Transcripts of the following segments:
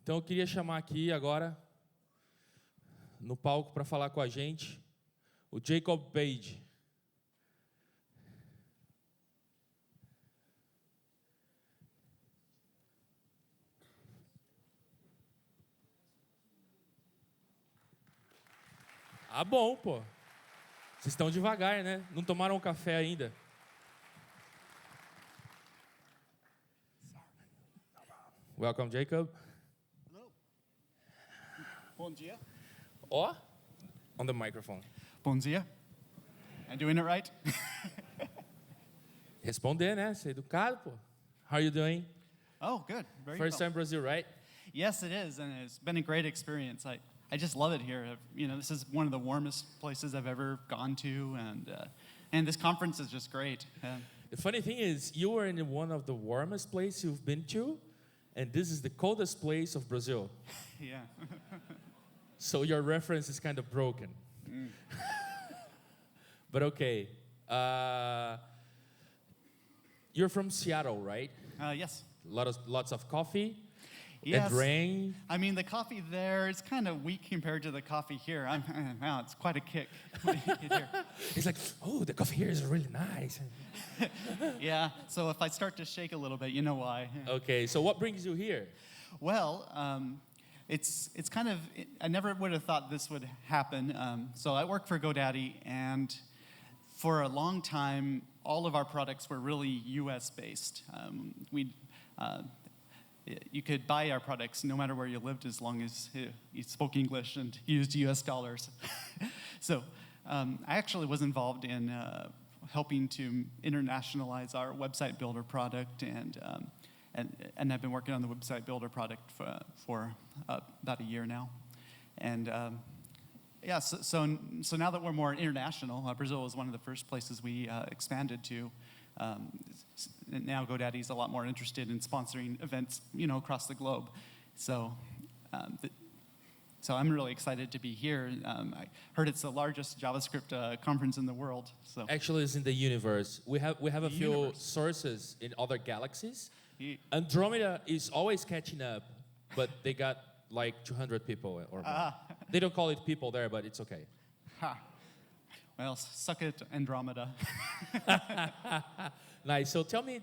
Então eu queria chamar aqui agora, no palco, para falar com a gente, o Jacob Page. Ah, bom, pô. Vocês estão devagar, né? Não tomaram café ainda. Welcome, Jacob. Hello. Bom dia. Oh, on the microphone. Bom dia. I'm doing it right? Responder, né? Ser educado, pô. How are you doing? Oh, good. Very First time Brazil, right? Yes, it is, and it's been a great experience. I just love it here. You know, this is one of the warmest places I've ever gone to, and this conference is just great. The funny thing is, you were in one of the warmest places you've been to, and this is the coldest place of Brazil. Yeah. So your reference is kind of broken. But okay. You're from Seattle, right? Yes. Lots of coffee Yes. and rain. I mean, the coffee there is kind of weak compared to the coffee here. Wow, it's quite a kick. It's like, oh, the coffee here is really nice. Yeah, so if I start to shake a little bit, you know why. Okay, so what brings you here? Well, it's kind of, I never would have thought this would happen. So I work for GoDaddy, and for a long time, all of our products were really US-based. You could buy our products no matter where you lived as long as you spoke English and used US dollars. So I actually was involved in helping to internationalize our website builder product, and I've been working on the website builder product for about a year now. And yeah, so now that we're more international, Brazil was one of the first places we expanded to. Now GoDaddy's a lot more interested in sponsoring events, you know, across the globe. So, so I'm really excited to be here. I heard it's the largest JavaScript conference in the world. So Actually, it's in the universe. We have a few sources in other galaxies. Andromeda is always catching up, but they got like 200 people or more. They don't call it people there, but it's okay. Ha. Well, suck it, Andromeda. Nice. So tell me,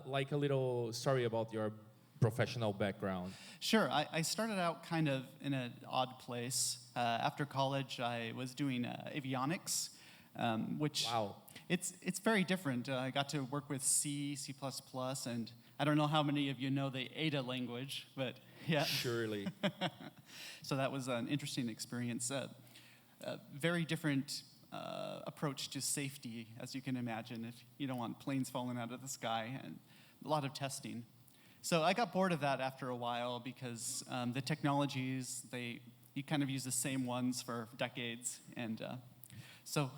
like a little story about your professional background. Sure. I started out kind of in an odd place. After college, I was doing avionics, which Wow. It's very different. I got to work with C, C++, and I don't know how many of you know the Ada language, but yeah. Surely. So that was an interesting experience. Very different approach to safety, as you can imagine, if you don't want planes falling out of the sky, and a lot of testing. So I got bored of that after a while because the technologies, you kind of use the same ones for decades. And so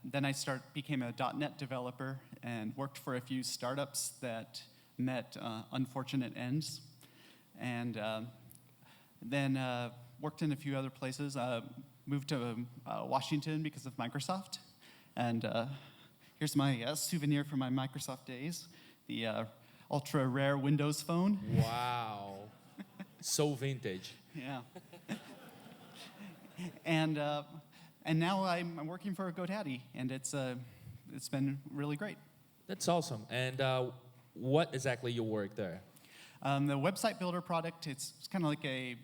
then I became a .NET developer and worked for a few startups that met unfortunate ends. And then worked in a few other places. Moved to Washington because of Microsoft. And here's my souvenir from my Microsoft days, the ultra rare Windows phone. Wow. So vintage. Yeah. And now I'm working for GoDaddy, and it's been really great. That's awesome. And what exactly you work there? The website builder product, it's kind of like a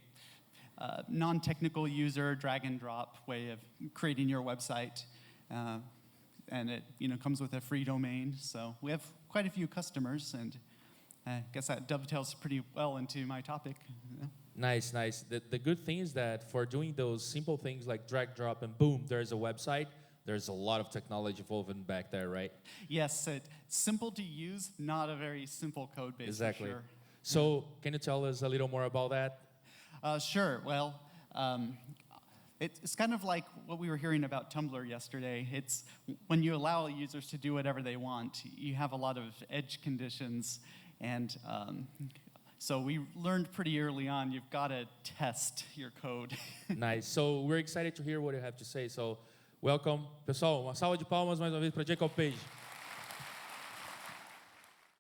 non-technical user drag and drop way of creating your website, and it comes with a free domain. So we have quite a few customers, and I guess that dovetails pretty well into my topic. Nice, nice. The good thing is that for doing those simple things like drag, drop, and boom, there's a website. There's a lot of technology woven back there, right? Yes, it's simple to use, not a very simple code base. Exactly. For sure. So can you tell us a little more about that? Sure. Well, it's kind of like what we were hearing about Tumblr yesterday. It's when you allow users to do whatever they want, you have a lot of edge conditions. And so we learned pretty early on, you've got to test your code. Nice. So we're excited to hear what you have to say. So welcome. Pessoal, uma salva de palmas mais uma vez para Jacob Page.